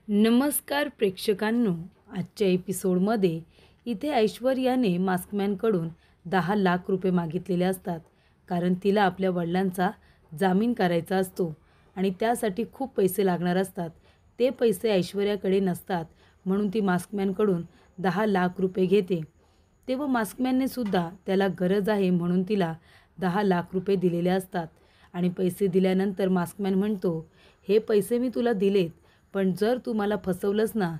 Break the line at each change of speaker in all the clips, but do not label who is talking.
नमस्कार प्रेक्षकांनो, आजच्या एपिसोडमध्ये इथे ऐश्वर्याने मास्कमॅनकडून 10 लाख रुपये मागितलेले असतात. कारण तिला आपल्या वडिलांचा जामीन करायचा असतो आणि त्यासाठी खूप पैसे लागणार असतात. ते पैसे ऐश्वर्याकडे नसतात, म्हणून ती मास्कमॅनकडून 10 लाख रुपये घेते. तेव्हा मास्कमॅनने सुद्धा त्याला गरज आहे म्हणून तिला 10 लाख रुपये दिलेले असतात. आणि पैसे दिल्यानंतर मास्कमॅन म्हणतो, हे पैसे मी तुला दिलेत, पण जर तू मला फसवलंस ना,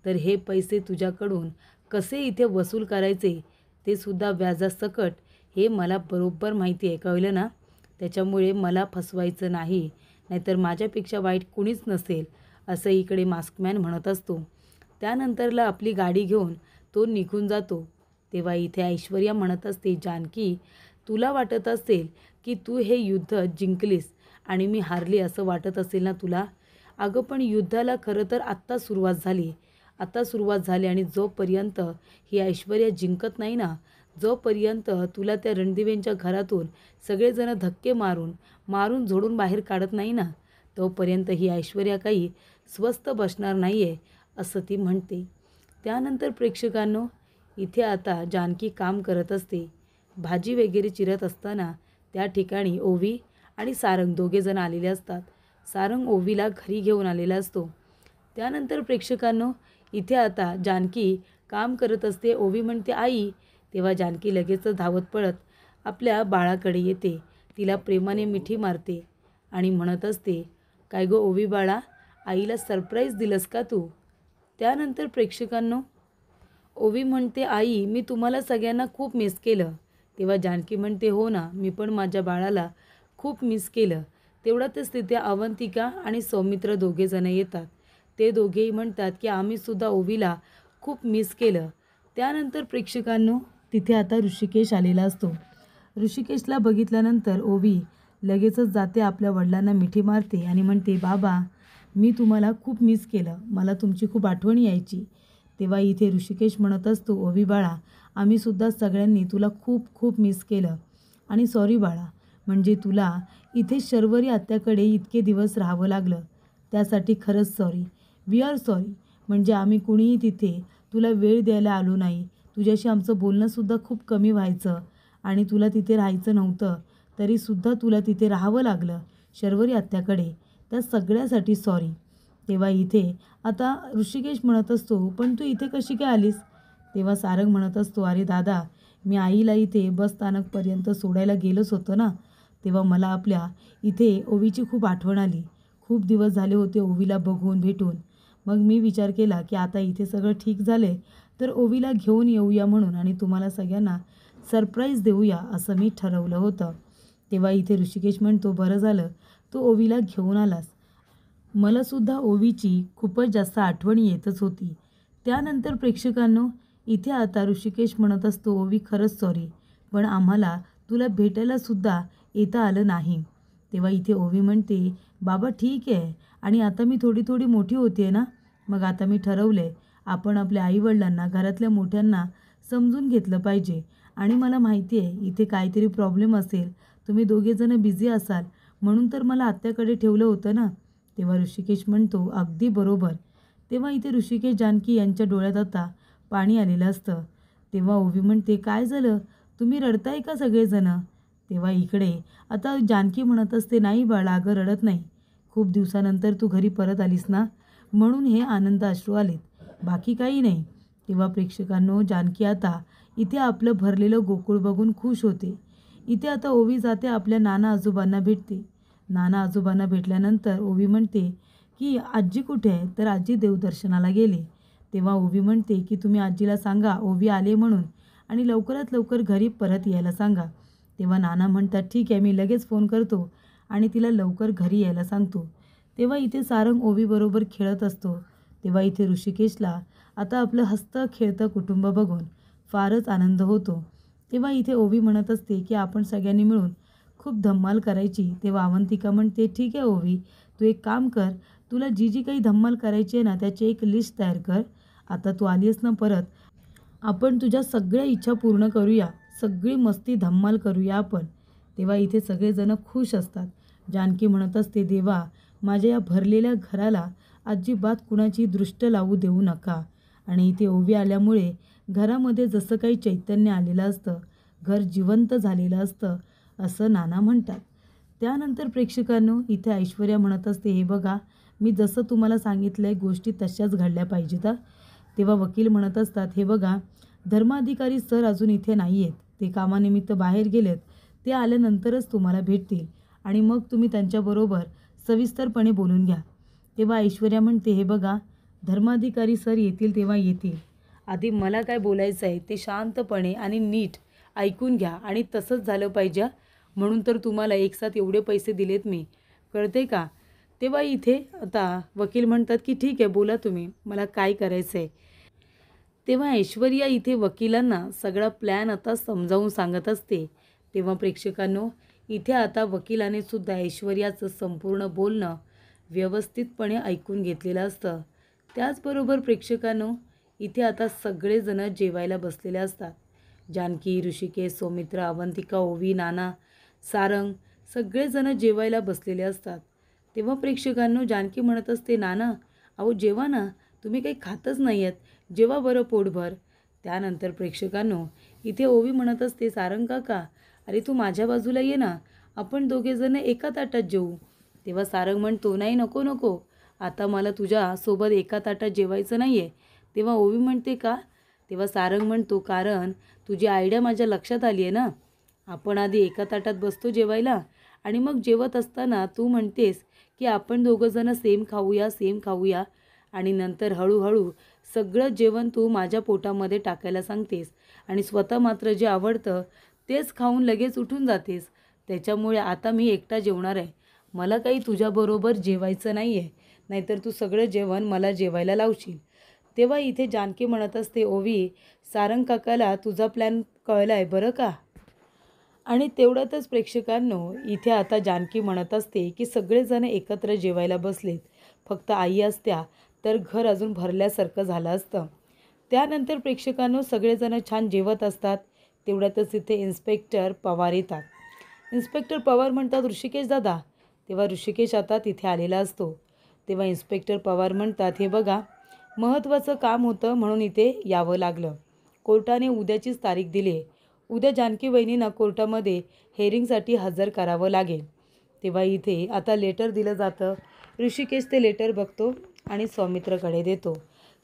तर हे पैसे तुझ्याकडून कसे इथे वसूल करायचे ते सुद्धा व्याजासकट हे मला बरोबर माहिती आहे, कळलं ना. त्याच्यामुळे मला फसवायचं नाही, नाहीतर माझ्यापेक्षा वाईट कुणीच नसेल, असं इकडे मास्कमॅन म्हणत असतो. त्यानंतरला आपली गाडी घेऊन तो निघून जातो. तेव्हा इथे ऐश्वर्या म्हणत असते, जानकी, तुला वाटत असेल की तू हे युद्ध जिंकलीस आणि मी हारली असं वाटत असेल ना तुला. अगं पण युद्धाला खरं तर आत्ता सुरुवात झाली आणि जोपर्यंत ही ऐश्वर्या जिंकत नाही ना, जोपर्यंत तुला त्या रणदिवेंच्या घरातून सगळेजण धक्के मारून झोडून बाहेर काढत नाही ना, तोपर्यंत ही ऐश्वर्या काही स्वस्थ बसणार नाही आहे, असं ती म्हणते. त्यानंतर प्रेक्षकांनो, इथे आता जानकी काम करत असते. भाजी वगैरे चिरत असताना त्या ठिकाणी ओवी आणि सारंग दोघेजण आलेले असतात. सारंग ओवीला घरी घेऊन आलेला असतो. त्यानंतर प्रेक्षकांनो, इथे आता जानकी काम करत असते. ओवी म्हणते आई. तेव्हा जानकी लगेच धावत पळत आपल्या बाळाकडे येते. तिला प्रेमाने मिठी मारते आणि म्हणत असते, काय गो ओवी बाळा, आईला सरप्राईज दिलंस का तू. त्यानंतर प्रेक्षकांनो, ओवी म्हणते, आई मी तुम्हाला सगळ्यांना खूप मिस केलं. तेव्हा जानकी म्हणते, हो ना, मी पण माझ्या बाळाला खूप मिस केलं. तेवढ्यातच तिथे अवंतिका आणि सौमित्र दोघेजण येतात. ते दोघेही म्हणतात की आम्हीसुद्धा ओवीला खूप मिस केलं. त्यानंतर प्रेक्षकांनो, तिथे आता ऋषिकेश आलेला असतो. ऋषिकेशला बघितल्यानंतर ओवी लगेचच जाते, आपल्या वडिलांना मिठी मारते आणि म्हणते, बाबा मी तुम्हाला खूप मिस केलं, मला तुमची खूप आठवण यायची. तेव्हा इथे ऋषिकेश म्हणत असतो, ओवी बाळा, आम्हीसुद्धा सगळ्यांनी तुला खूप खूप मिस केलं आणि सॉरी बाळा, म्हणजे तुला इथे शर्वरी आत्याकडे इतके दिवस राहावं लागलं, त्यासाठी खरंच सॉरी. We R sorry. म्हणजे आम्ही कुणीही तिथे तुला वेळ द्यायला आलो नाही. तुझ्याशी आमचं बोलणंसुद्धा खूप कमी व्हायचं आणि तुला तिथे राहायचं नव्हतं, तरीसुद्धा तुला तिथे राहावं लागलं शर्वरी आत्याकडे. त्या सगळ्यासाठी सॉरी. तेव्हा इथे आता ऋषिकेश म्हणत असतो, पण तू इथे कशी काय आलीस. तेव्हा सारंग म्हणत असतो, अरे दादा, मी आईला इथे बस स्थानकपर्यंत सोडायला गेलोच होतो ना, तेव्हा मला आपल्या इथे ओवीची खूप आठवण आली. खूप दिवस झाले होते ओवीला बघून भेटून. मग मी विचार केला की आता इथे सगळं ठीक झाले तर ओवीला घेऊन येऊया म्हणून आणि तुम्हाला सगळ्यांना सरप्राईज देऊया असं मी ठरवलं होतं. तेव्हा इथे ऋषिकेश म्हणतो, बरं झालं तू ओवीला घेऊन आलास. मलासुद्धा ओवीची खूपच जास्त आठवण येतच होती. त्यानंतर प्रेक्षकांनो, इथे आता ऋषिकेश म्हणत असतो, ओवी खरंच सॉरी, पण आम्हाला तुला भेटायलासुद्धा येता आलं नाही. तेव्हा इथे ओवी म्हणते, बाबा ठीक आहे, आणि आता मी थोडी थोडी मोठी होते ना, मग आता मी ठरवले आपण आपल्या आईवडिलांना, घरातल्या मोठ्यांना समजून घेतलं पाहिजे. आणि मला माहिती आहे इथे काहीतरी प्रॉब्लेम असेल, तुम्ही दोघेजणं बिझी असाल, म्हणून तर मला आत्याकडे ठेवलं होतं ना. तेव्हा ऋषिकेश म्हणतो, अगदी बरोबर. तेव्हा इथे ऋषिकेश जानकी यांच्या डोळ्यात आता पाणी आलेलं असतं. तेव्हा ओवी म्हणते, काय झालं, तुम्ही रडताय का सगळेजणं. तेव्हा इकडे आता जानकी म्हणत असते, नाही बाळा, अगं रडत नाही, खूप दिवसानंतर तू घरी परत आलीस ना, म्हणून हे आनंद अश्रू आलेत, बाकी काही नाही. तेव्हा प्रेक्षकांनो, जानकी आता इथे आपलं भरलेलं गोकुळ बघून खुश होते. इथे आता ओवी जाते आपल्या नाना आजोबांना भेटते. नाना आजोबांना भेटल्यानंतर ओवी म्हणते की आजी कुठे आहे, तर आजी देवदर्शनाला गेली. तेव्हा ओवी म्हणते की तुम्ही आजीला सांगा ओवी आले म्हणून आणि लवकरात लवकर घरी परत यायला सांगा. तेव्हा नाना म्हणतात, ठीक आहे, मी लगेच फोन करतो आणि तिला लवकर घरी यायला सांगतो. तेव्हा इथे सारंग ओवीबरोबर खेळत असतो. तेव्हा इथे ऋषिकेशला आता आपलं हसतं खेळतं कुटुंब बघून फारच आनंद होतो. तेव्हा इथे ओवी म्हणत असते की आपण सगळ्यांनी मिळून खूप धम्माल करायची. तेव्हा अवंतिका म्हणते, ठीक आहे ओवी, तू एक काम कर, तुला जी जी काही धम्माल करायची आहे ना, त्याची एक लिस्ट तयार कर. आता तू आली आहेस ना परत, आपण तुझ्या सगळ्या इच्छा पूर्ण करूया, सगळी मस्ती धम्माल करूया आपण. तेव्हा इथे सगळेजण खुश असतात. जानकी म्हणत असते, देवा, माझ्या या भरलेल्या घराला अजिबात कुणाची दृष्ट लावू देऊ नका. आणि इथे ओवी आल्यामुळे घरामध्ये जसं काही चैतन्य आलेलं असतं, घर जिवंत झालेलं असतं असं नाना म्हणतात. त्यानंतर प्रेक्षकांनो इथे ऐश्वर्या म्हणत असते, हे बघा मी जसं तुम्हाला सांगितलं आहे गोष्टी तशाच घडल्या पाहिजेत. तेव्हा वकील म्हणत असतात, हे बघा धर्माधिकारी सर अजून इथे नाही आहेत, ते कामानिमित्त बाहेर गेलेत, ते आल्यानंतरच तुम्हाला भेटतील आणि मग तुम्ही त्यांच्याबरोबर सविस्तरपणे बोलून घ्या. तेव्हा ऐश्वर्या म्हणते, हे बघा धर्माधिकारी सर येतील तेव्हा येतील, आधी मला काय बोलायचं आहे ते शांतपणे आणि नीट ऐकून घ्या आणि तसंच झालं पाहिजे, म्हणून तर तुम्हाला एकसाथ एवढे पैसे दिलेत मी, कळते का. तेव्हा इथे आता वकील म्हणतात की ठीक आहे बोला तुम्ही, मला काय करायचं आहे. तेव्हा ऐश्वर्या इथे वकिलांना सगळा प्लॅन आता समजावून सांगत असते. तेव्हा प्रेक्षकांनो इथे आता वकिलाने सुद्धा ऐश्वर्याचं संपूर्ण बोलणं व्यवस्थितपणे ऐकून घेतलेलं असतं. त्याचबरोबर प्रेक्षकांनो इथे आता सगळेजण जेवायला बसलेले असतात. जानकी, ऋषिकेश, सौमित्र, अवंतिका, ओवी, नाना, सारंग सगळेजण जेवायला बसलेले असतात. तेव्हा प्रेक्षकांनो जानकी म्हणत असते, नाना अहो जेवा ना, तुम्ही काही खातच नाही आहेत, जेवा बरं पोटभर. त्यानंतर प्रेक्षकांनो इथे ओवी म्हणत असते, सारंग काका अरे तू माझ्या बाजूला ये ना, आपण दोघेजण एका ताटात जेवू. तेव्हा सारंग म्हणतो, नाही नको नको, आता मला तुझ्यासोबत एका ताटात जेवायचं नाही आहे. तेव्हा ओवी म्हणते का. तेव्हा सारंग म्हणतो, कारण तुझी आयडिया माझ्या लक्षात आली आहे ना, आपण आधी एका ताटात बसतो जेवायला आणि मग जेवत असताना तू म्हणतेस की आपण दोघंजणं सेम खाऊया आणि नंतर हळूहळू सगळं जेवण तू माझ्या पोटामध्ये टाकायला सांगतेस आणि स्वतः मात्र जे आवडतं तेच खाऊन लगेच उठून जातेस. त्याच्यामुळे आता मी एकटा जेवणार आहे, मला काही तुझ्याबरोबर जेवायचं नाही आहे, नाहीतर तू सगळं जेवण मला जेवायला लावशील. तेव्हा इथे जानकी म्हणत असते, ओवी सारंग काकाला तुझा प्लॅन कळला आहे बरं का. आणि तेवढ्यातच प्रेक्षकांनो इथे आता जानकी म्हणत असते की सगळेजण एकत्र जेवायला बसलेत, फक्त आई असत्या तर घर अजून भरल्यासारखं झालं असतं. त्यानंतर प्रेक्षकांनो सगळेजण छान जेवत असतात. तेवढ्यातच इथे इन्स्पेक्टर पवार येतात. इन्स्पेक्टर पवार म्हणतात, ऋषिकेश दादा. तेव्हा ऋषिकेश आता तिथे आलेला असतो. तेव्हा इन्स्पेक्टर पवार म्हणतात, हे बघा महत्त्वाचं काम होतं म्हणून इथे यावं लागलं. कोर्टाने उद्याचीच तारीख दिली, उद्या जानकी वहिनींना कोर्टामध्ये हेअरिंगसाठी हजर करावं लागेल. तेव्हा इथे आता लेटर दिलं जातं. ऋषिकेश ते लेटर बघतो आणि सौमित्रकडे देतो.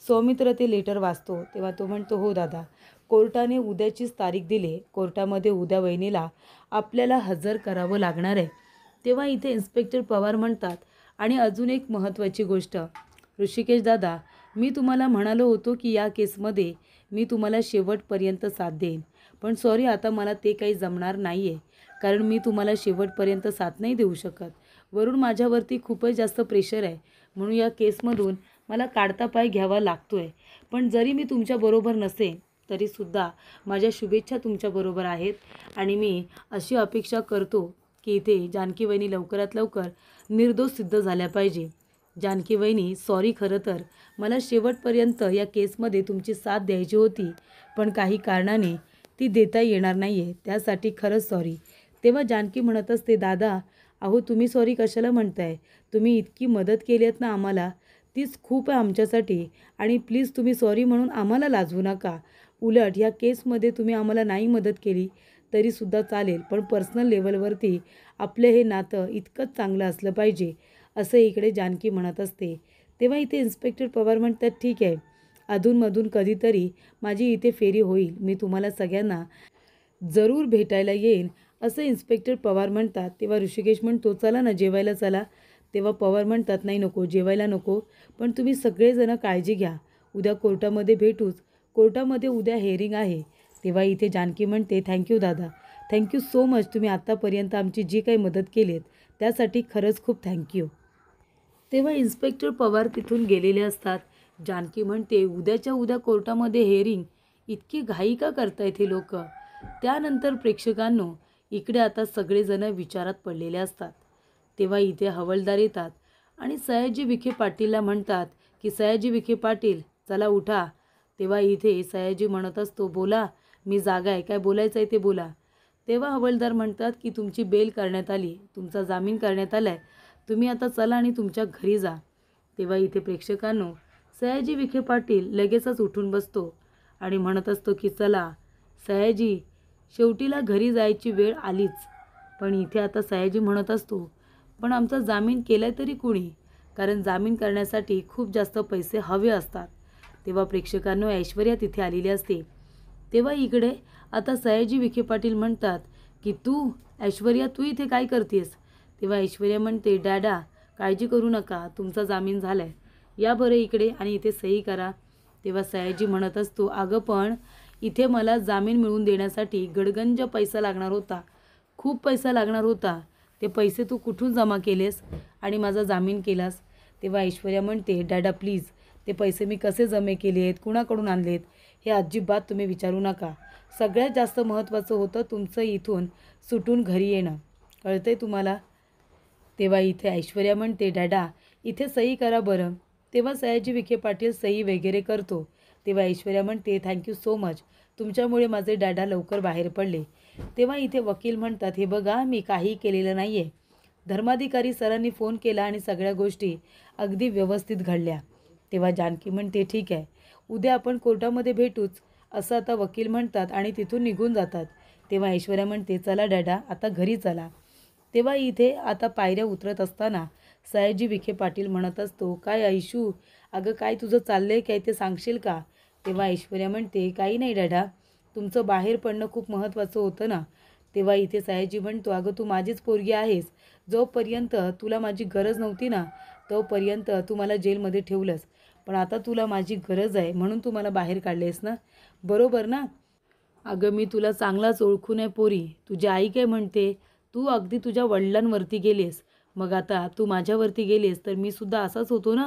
सौमित्र ते लेटर वाचतो. तेव्हा तो म्हणतो, हो दादा कोर्टाने उद्याचीच तारीख दिली, कोर्टामध्ये उद्या वहिनीला आपल्याला हजर करावं लागणार आहे. तेव्हा इथे इन्स्पेक्टर पवार म्हणतात, आणि अजून एक महत्त्वाची गोष्ट ऋषिकेश दादा, मी तुम्हाला म्हणालो होतो की या केसमध्ये मी तुम्हाला शेवटपर्यंत साथ देईन, पण सॉरी आता मला ते काही जमणार नाही आहे, कारण मी तुम्हाला शेवटपर्यंत साथ नाही देऊ शकत. वरून माझ्यावरती खूपच जास्त प्रेशर आहे, म्हणून या केसमधून मला काढता पाय घ्यावा लागतो आहे. पण जरी मी तुमच्याबरोबर नसेन तरीसुद्धा माझ्या शुभेच्छा तुमच्याबरोबर आहेत आणि मी अशी अपेक्षा करतो की इथे जानकी वहिनी लवकरात लवकर निर्दोष सिद्ध झाल्या पाहिजे. जानकी वहिनी सॉरी, खरं तर मला शेवटपर्यंत या केसमध्ये तुमची साथ द्यायची होती, पण काही कारणाने ती देता येणार नाही आहे, त्यासाठी खरंच सॉरी. तेव्हा जानकी म्हणत असते, दादा अहो तुम्ही सॉरी कशाला म्हणताय, तुम्ही इतकी मदत केली आहेत ना आम्हाला, तीच खूप आहे आमच्यासाठी, आणि प्लीज तुम्ही सॉरी म्हणून आम्हाला लाजवू नका. उलट या केसमध्ये तुम्ही आम्हाला नाही मदत केली तरीसुद्धा चालेल, पण पर्सनल लेवलवरती आपलं हे नातं इतकंच चांगलं असलं पाहिजे, असं इकडे जानकी म्हणत असते. तेव्हा इथे इन्स्पेक्टर पवार म्हणतात, ठीक आहे अधूनमधून कधीतरी माझी इथे फेरी होईल, मी तुम्हाला सगळ्यांना जरूर भेटायला येईन, असं इन्स्पेक्टर पवार म्हणतात. तेव्हा ऋषिकेश म्हणतो, चला ना जेवायला चला. तेव्हा पवार म्हणतात, नाही नको जेवायला नको, पण तुम्ही सगळेजण काळजी घ्या, उद्या कोर्टामध्ये भेटूच, कोर्टामध्ये उद्या हेअरिंग आहे. तेव्हा इथे जानकी म्हणते, थँक्यू दादा, थँक्यू सो मच, तुम्ही आत्तापर्यंत आमची जी काही मदत केली आहे त्यासाठी खरंच खूप थँक्यू. तेव्हा इन्स्पेक्टर पवार तिथून गेलेले असतात. जानकी म्हणते, उद्याच्या उद्या कोर्टामध्ये हेअरिंग, इतकी घाई का करतायत हे लोक. त्यानंतर प्रेक्षकांनो इकडे आता सगळेजण विचारात पडलेले असतात. तेव्हा इथे हवालदार येतात आणि सयाजी विखे पाटीलला म्हणतात की सयाजी विखे पाटील चला उठा. तेव्हा इथे सयाजी म्हणत असतो, बोला मी जागा आहे, काय बोलायचं आहे ते बोला. तेव्हा हवालदार म्हणतात की तुमची बेल करण्यात आली, तुमचा जामीन करण्यात आला आहे, तुम्ही आता चला आणि तुमच्या घरी जा. तेव्हा इथे प्रेक्षकांनो सयाजी विखे पाटील लगेचच उठून बसतो आणि म्हणत असतो की चला सयाजी, शेवटीला घरी जायची वेळ आलीच. पण इथे आता सयाजी म्हणत असतो, पण आमचा जामीन केलाय तरी कुणी? कारण जामीन करण्यासाठी खूप जास्त पैसे हवे असतात. तेव्हा प्रेक्षकांनो ऐश्वर्या तिथे आलेली असते. तेव्हा इकडे आता सयाजी विखे पाटील म्हणतात की तू ऐश्वर्या, तू इथे काय करतेस? तेव्हा ऐश्वर्या म्हणते, डॅडा काळजी करू नका, तुमचा जामीन झालाय, या बरं इकडे आणि इथे सही करा. तेव्हा सयाजी म्हणत असतो, अगं पण इथे मला जामीन मिळवून देण्यासाठी गडगंज पैसा लागणार होता, खूप पैसा लागणार होता. ते पैसे तू कुठून जमा केलेस आणि माझा जामीन केलास? तेव्हा ऐश्वर्या म्हणते, डॅडा प्लीज, ते पैसे मी कसे जमे केले आहेत, कुणाकडून आणलेत हे अजिबात तुम्ही विचारू नका. सगळ्यात जास्त महत्त्वाचं होतं तुमचं इथून सुटून घरी येणं, कळतंय तुम्हाला? तेव्हा इथे ऐश्वर्या म्हणते, डॅडा इथे सही करा बरं. तेव्हा सयाजी विखे पाटील सही वगैरे करतो. तेव्हा ऐश्वर्या म्हणते, थँक्यू सो मच, तुमच्यामुळे माझे डॅडा लवकर बाहेर पडले. तेव्हा इथे वकील म्हणतात, हे बघा मी काहीही केलेलं नाही आहे. धर्माधिकारी सरांनी फोन केला आणि सगळ्या गोष्टी अगदी व्यवस्थित घडल्या. तेव्हा जानकी म्हणते, ठीक आहे, उद्या आपण कोर्टामध्ये भेटूच, असं आता वकील म्हणतात आणि तिथून निघून जातात. तेव्हा ऐश्वर्या म्हणते, चला डॅडा आता घरी चला. तेव्हा इथे आता पायऱ्या उतरत असताना सयाजी विखे पाटील म्हणत असतो, काय ऐशू, अगं काय तुझं चाललंय काय ते सांगशील का? तेव्हा ऐश्वर्या म्हणते, काही नाही डॅडा, तुमचं बाहेर पडणं खूप महत्त्वाचं होतं ना. तेव्हा इथे सयाजी म्हणतो, अगं तू माझीच पोरगी आहेस, जोपर्यंत तुला माझी गरज नव्हती ना तोपर्यंत तू मला जेलमध्ये ठेवलंस, पण आता तुला माझी गरज आहे म्हणून तू मला बाहेर काढलेस ना, बरोबर ना? अगं मी तुला चांगलाच ओळखून आहे पोरी, तुझी आई काय म्हणते, तू अगदी तुझ्या वडिलांवरती गेलीस, मग आता तू माझ्यावरती गेलीस तर मी सुद्धा असाच होतो ना.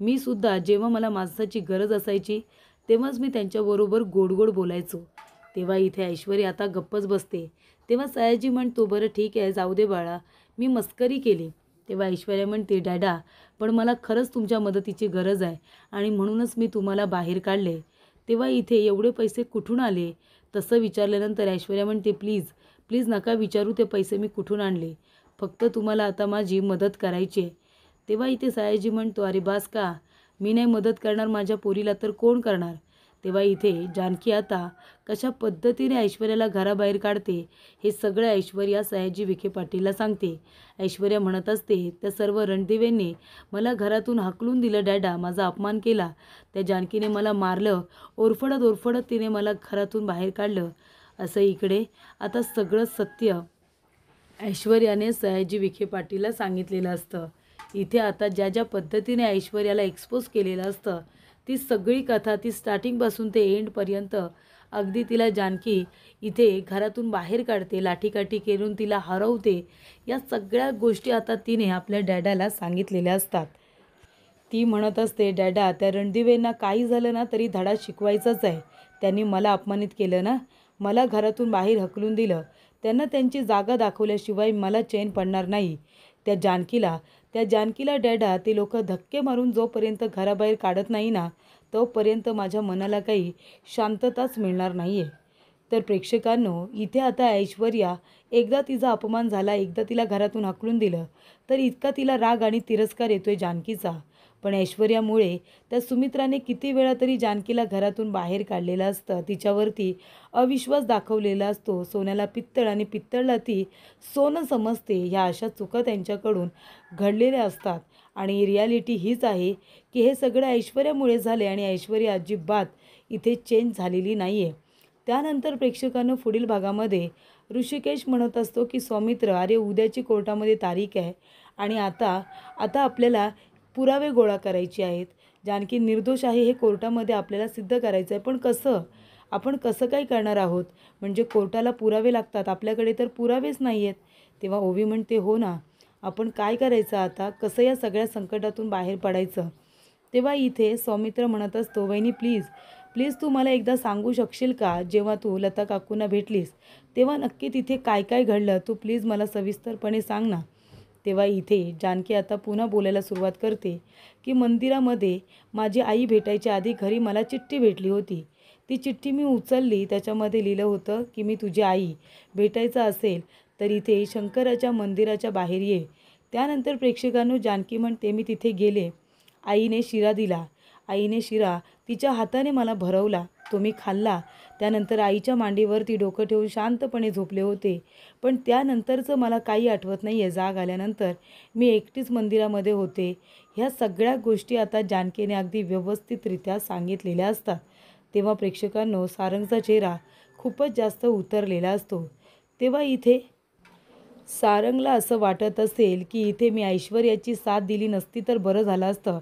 मी सुद्धा जेव्हा मला माणसाची गरज असायची तेव्हाच मी त्यांच्याबरोबर गोड गोड बोलायचो. तेव्हा इथे ऐश्वर्या आता गप्पच बसते. तेव्हा सयाजी म्हणतो, बरं ठीक आहे, जाऊ दे बाळा, मी मस्करी केली. तेव्हा ऐश्वर्या म्हणते, डॅडा पण मला खरंच तुमच्या मदतीची गरज आहे आणि म्हणूनच मी तुम्हाला बाहेर काढले. तेव्हा इथे एवढे पैसे कुठून आले तसं विचारल्यानंतर ऐश्वर्या म्हणते, प्लीज प्लीज नका विचारू ते पैसे मी कुठून आणले, फक्त तुम्हाला आता माझी मदत करायची आहे. तेव्हा इथे सयाजी म्हणतो, अरे बास का, मी नाही मदत करणार माझ्या पोरीला तर कोण करणार? तेव्हा इथे जानकी आता कशा पद्धतीने ऐश्वर्याला घराबाहेर काढते हे सगळं ऐश्वर्या सयाजी विखे पाटीलला सांगते. ऐश्वर्या म्हणत असते, त्या सर्व रणदिवेंनी मला घरातून हाकलून दिलं डॅडा, माझा अपमान केला, त्या जानकीने मला मारलं, ओरफडत ओरफडत तिने मला घरातून बाहेर काढलं, असं इकडे आता सगळं सत्य ऐश्वर्याने सयाजी विखे पाटीलला सांगितलेलं असतं. इथे आता ज्या ज्या पद्धतीने ऐश्वर्याला एक्सपोज केलेलं असतं ती सगळी कथा, ती स्टार्टिंगपासून ते एंडपर्यंत अगदी तिला जानकी इथे घरातून बाहेर काढते, लाठीकाठी करून तिला हरवते, या सगळ्या गोष्टी आता तिने आपल्या डॅडाला सांगितलेल्या असतात. ती म्हणत असते, डॅडा त्या रणदिवेंना काही झालं ना तरी धडा शिकवायचाच आहे. त्यांनी मला अपमानित केलं ना, मला घरातून बाहेर हकलून दिलं, त्यांना त्यांची जागा दाखवल्याशिवाय मला चैन पडणार नाही. त्या जानकीला डॅडा ते लोक धक्के मारून जोपर्यंत घराबाहेर काढत नाही ना तोपर्यंत माझ्या मनाला काही शांतताच मिळणार नाही आहे. तर प्रेक्षकांनो इथे आता ऐश्वर्या एकदा तिचा अपमान झाला, एकदा तिला घरातून हाकलून दिलं तर इतका तिला राग आणि तिरस्कार येतोय जानकीचा. पण ऐश्वर्यामुळे त्या सुमित्राने किती वेळा तरी जानकीला घरातून बाहेर काढलेलं असतं, तिच्यावरती अविश्वास दाखवलेला असतो. सोन्याला पित्तळ आणि पित्तळला ती सोनं समजते, ह्या अशा चुका त्यांच्याकडून घडलेल्या असतात. आणि रियालिटी हीच आहे की हे सगळं ऐश्वर्यामुळे झाले आणि ऐश्वर्या अजिबात इथे चेंज झालेली नाही आहे. त्यानंतर प्रेक्षकांनो पुढील भागामध्ये ऋषिकेश म्हणत असतो की सौमित्र, अरे उद्याची कोर्टामध्ये तारीख आहे आणि आता आपल्याला पुरावे गोळा करायचे आहेत. जानकी निर्दोष आहे हे कोर्टामध्ये आपल्याला सिद्ध करायचं आहे, पण कसं, आपण कसं काय करणार आहोत? म्हणजे कोर्टाला पुरावे लागतात, आपल्याकडे तर पुरावेच नाही आहेत. तेव्हा ओवी म्हणते, हो ना, आपण काय करायचं आता, कसं या सगळ्या संकटातून बाहेर पडायचं? तेव्हा इथे सौमित्र म्हणत असतो, वहिनी प्लीज प्लीज तू मला एकदा सांगू शकशील का, जेव्हा तू लता काकूंना भेटलीस तेव्हा नक्की तिथे काय काय घडलं, तू प्लीज मला सविस्तरपणे सांग ना. तेव्हा इथे जानकी आता पुन्हा बोलायला सुरुवात करते की मंदिरामध्ये माझी आई भेटायच्या आधी घरी मला चिठ्ठी भेटली होती. ती चिठ्ठी मी उचलली, त्याच्यामध्ये लिहिलं होतं की मी तुझी आई भेटायचं असेल तर इथे शंकराच्या मंदिराच्या बाहेर ये. त्यानंतर प्रेक्षकांनो जानकी म्हणते, मी तिथे गेले आईने शिरा दिला. आईने शिरा तिच्या हाताने मला भरवला. तो मी खाल्ला. त्यानंतर आईच्या मांडीवरती डोकं ठेवून शांतपणे झोपले होते. पण त्यानंतरचं मला काही आठवत नाही आहे. जाग आल्यानंतर मी एकटीच मंदिरामध्ये होते. ह्या सगळ्या गोष्टी आता जानकीने अगदी व्यवस्थितरित्या सांगितलेल्या असतात. तेव्हा प्रेक्षकांनो, सारंगचा चेहरा खूपच जास्त उतरलेला असतो. तेव्हा इथे सारंगला असं वाटत असेल की इथे मी ऐश्वर्याची साथ दिली नसती तर बरं झालं असतं.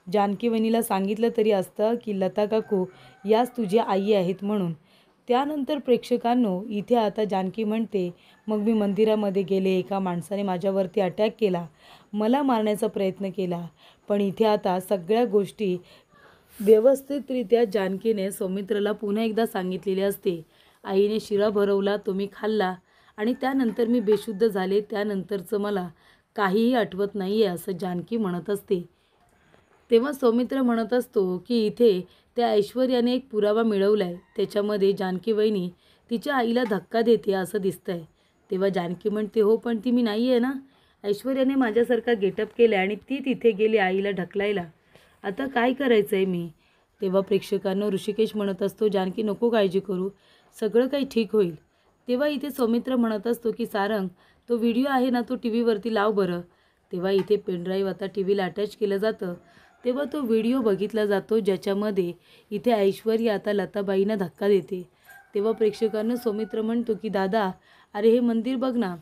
जानकी वहिनीला सांगितलं तरी असतं की लता काकू याच तुझी आई आहेत म्हणून. त्यानंतर प्रेक्षकांनो, इथे आता जानकी म्हणते, मग मी मंदिरामध्ये गेले. एका माणसाने माझ्यावरती अटॅक केला, मला मारण्याचा प्रयत्न केला. पण इथे आता सगळ्या गोष्टी व्यवस्थितरित्या जानकीने सौमित्रला पुन्हा एकदा सांगितलेले असते. आईने शिरा भरवला, तो मी खाल्ला आणि त्यानंतर मी बेशुद्ध झाले. त्यानंतरचं मला काहीही आठवत नाही आहे असं जानकी म्हणत असते. तेव्हा सौमित्र म्हणत असतो की इथे त्या ऐश्वर्याने एक पुरावा मिळवला आहे. त्याच्यामध्ये जानकी वहिनी तिच्या आईला धक्का देते असं दिसतंय. तेव्हा जानकी म्हणते, हो पण ती मी नाही आहे ना. ऐश्वर्याने माझ्यासारखा गेटअप केला आणि ती तिथे गेली आईला ढकलायला. आता काय करायचं आहे मी. तेव्हा प्रेक्षकांना ऋषिकेश म्हणत असतो, जानकी नको काळजी करू, सगळं काही ठीक होईल. तेव्हा इथे सौमित्र म्हणत असतो की सारंग, तो व्हिडिओ आहे ना तो टी व्हीवरती लाव बरं. तेव्हा इथे पेनड्राईव्ह आता टी व्हीला अटॅच केलं जातं. तेव्हा तो व्हिडिओ बघितला जातो ज्याच्यामध्ये इथे ऐश्वर्या आता लताबाईंना धक्का देते. तेव्हा प्रेक्षकांना सौमित्र म्हणतो की दादा, अरे हे मंदिर बघ ना,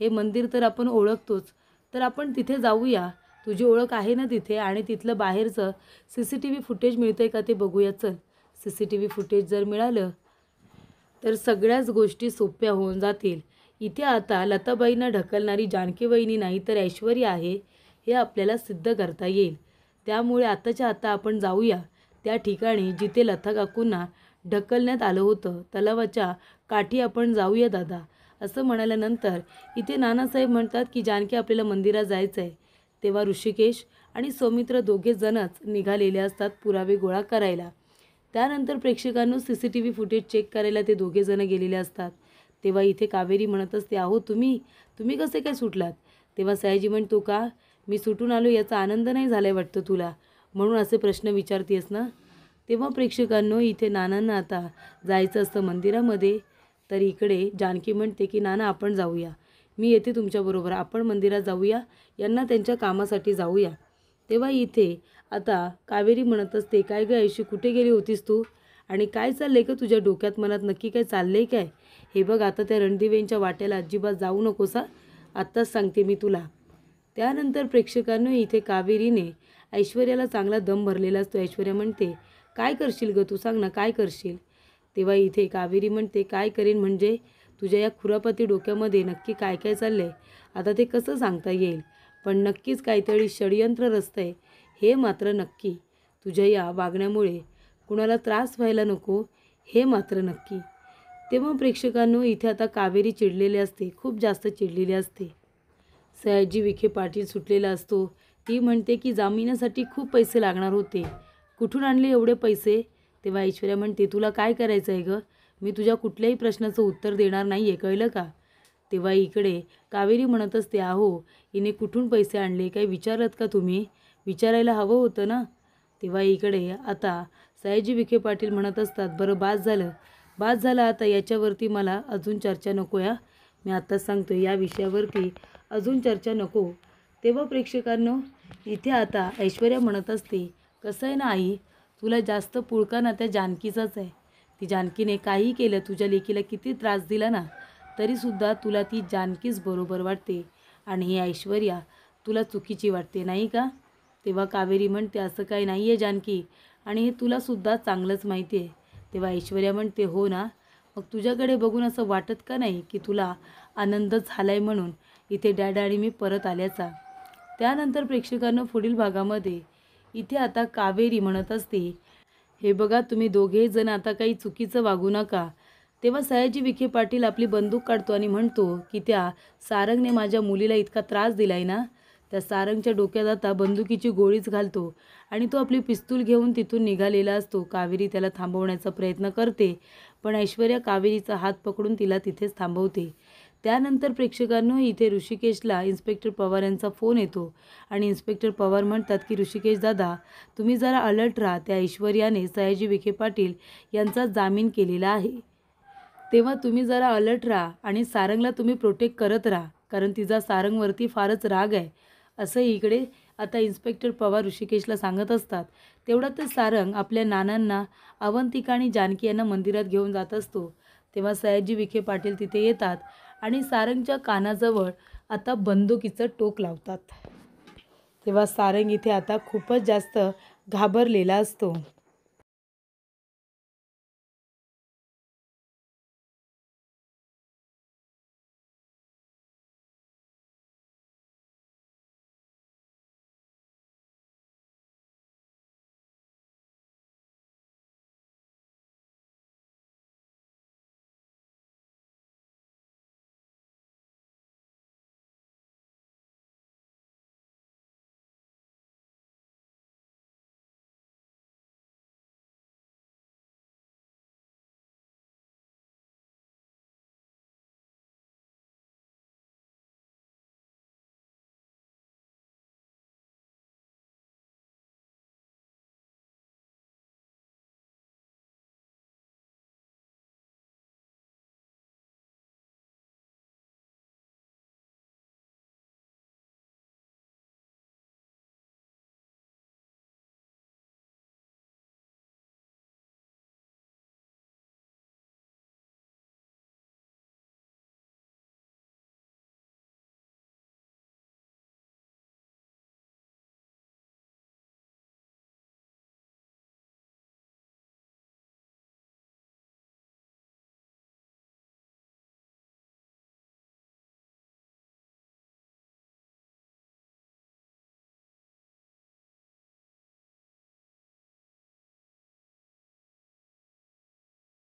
हे मंदिर तर आपण ओळखतोच, तर आपण तिथे जाऊया. तुझी ओळख आहे ना तिथे आणि तिथलं बाहेरचं CCTV फुटेज मिळतं आहे का ते बघूया. चल, CCTV फुटेज जर मिळालं तर सगळ्याच गोष्टी सोप्या होऊन जातील. इथे आता लताबाईंना ढकलणारी जानकी वहिनी नाही तर ऐश्वर्या आहे हे आपल्याला सिद्ध करता येईल. त्यामुळे आताच्या आता आपण जाऊया त्या ठिकाणी जिथे लता काकूंना ढकलण्यात आलं होतं. तलावाच्या काठी आपण जाऊया दादा असं म्हणाल्यानंतर इथे नानासाहेब म्हणतात की जानकी आपल्याला मंदिरात जायचं आहे. तेव्हा ऋषिकेश आणि सौमित्र दोघे जणच निघालेले असतात पुरावे गोळा करायला. त्यानंतर प्रेक्षकांनो CCTV फुटेज चेक करायला ते दोघे जण गेलेले असतात. तेव्हा इथे कावेरी म्हणत असते, अहो तुम्ही कसे काय सुटलात. तेव्हा सयाजी म्हणतो, का मी सुटून आलो याचा आनंद नाही झालाय वाटतं तुला, म्हणून असे प्रश्न विचारतेस ना. तेव्हा प्रेक्षकांनो इथे नानांना आता जायचं असतं मंदिरामध्ये. तर इकडे जानकी म्हणते की नाना आपण जाऊया, मी येते तुमच्याबरोबर, आपण मंदिरात जाऊया, यांना त्यांच्या कामासाठी जाऊया. तेव्हा इथे आता कावेरी म्हणत असते, काय गं ऐशी, कुठे गेली होतीस तू आणि काय चाललंय का तुझ्या डोक्यात मनात, नक्की काय चाललंय काय. हे बघ आता त्या रणदिवेंच्या वाट्याला अजिबात जाऊ नकोसा, आत्ताच सांगते मी तुला. त्यानंतर प्रेक्षकांनो इथे कावेरीने ऐश्वर्याला चांगला दम भरलेला असतो. ऐश्वर्या म्हणते, काय करशील गं तू, सांग ना काय करशील. तेव्हा इथे कावेरी म्हणते, काय करेन म्हणजे, तुझ्या या खुरापती डोक्यामध्ये नक्की काय काय चाललंय आता ते कसं सांगता येईल, पण नक्कीच काहीतरी षडयंत्र रचतंय हे मात्र नक्की. तुझ्या या वागण्यामुळे कुणाला त्रास व्हायला नको हे मात्र नक्की. तेव्हा प्रेक्षकांनो इथे आता कावेरी चिडलेली असते, खूप जास्त चिडलेली असते. सयाजी विखे पाटील सुटलेला असतो. ती म्हणते की जामिनासाठी खूप पैसे लागणार होते, कुठून आणले एवढे पैसे. तेव्हा ऐश्वर्या म्हणते, तुला काय करायचं आहे गं, मी तुझ्या कुठल्याही प्रश्नाचं उत्तर देणार नाही आहे, कळलं का. तेव्हा इकडे कावेरी म्हणत असते, अहो हिने कुठून पैसे आणले, काही विचारत का तुम्ही, विचारायला हवं होतं ना. तेव्हा इकडे आता सयाजी विखे पाटील म्हणत असतात, बरं बास झालं आता, याच्यावरती मला अजून चर्चा नको या, मी आत्ताच सांगतो या विषयावरती अजून चर्चा नको. तेव्हा प्रेक्षकांनो इथे आता ऐश्वर्या म्हणत असते, कसं आहे ना आई, तुला जास्त पुळका ना त्या जानकीचाच आहे. ती जानकीने काही केलं, तुझ्या लेकीला किती त्रास दिला ना, तरीसुद्धा तुला ती जानकीच बरोबर वाटते आणि ही ऐश्वर्या तुला चुकीची वाटते नाही का. तेव्हा कावेरी म्हणते, असं काही नाही आहे जानकी, आणि हे तुलासुद्धा चांगलंच माहिती आहे. तेव्हा ऐश्वर्या म्हणते, हो ना, मग तुझ्याकडे बघून असं वाटत का नाही की तुला आनंद झाला आहे म्हणून इथे डॅड आणि मी परत आल्याचा. त्यानंतर प्रेक्षकांना पुढील भागामध्ये इथे आता कावेरी म्हणत असते, हे बघा तुम्ही दोघे जण आता काही चुकीचं वागू नका. तेव्हा सयाजी विखे पाटील आपली बंदूक काढतो आणि म्हणतो की त्या सारंगने माझ्या मुलीला इतका त्रास दिलाय ना, त्या सारंगच्या डोक्यात आता बंदुकीची गोळीच घालतो आणि तो आपली पिस्तूल घेऊन तिथून निघालेला असतो. कावेरी त्याला थांबवण्याचा प्रयत्न करते, पण ऐश्वर्या कावेरीचा हात पकडून तिला तिथेच थांबवते. त्यानंतर प्रेक्षकांनो इथे ऋषिकेशला इन्स्पेक्टर पवार यांचा फोन येतो आणि इन्स्पेक्टर पवार म्हणतात की ऋषिकेश दादा, तुम्ही जरा अलर्ट राहा, त्या ऐश्वर्याने सयाजी विखे पाटील यांचा जामीन केलेला आहे, तेव्हा तुम्ही जरा अलर्ट राहा आणि सारंगला तुम्ही प्रोटेक्ट करत राहा, कारण तिचा सारंगवरती फारच राग आहे, असं इकडे आता इन्स्पेक्टर पवार ऋषिकेशला सांगत असतात. तेवढ्यातच सारंग आपल्या नानांना, अवंतिका आणि जानकी यांना मंदिरात घेऊन जात असतो. तेव्हा सयाजी विखे पाटील तिथे येतात आणि सारंगच्या कानाजवळ आता बंदुकीचं टोक लावतात. तेव्हा सारंग इथे आता खूपच जास्त घाबरलेला असतो.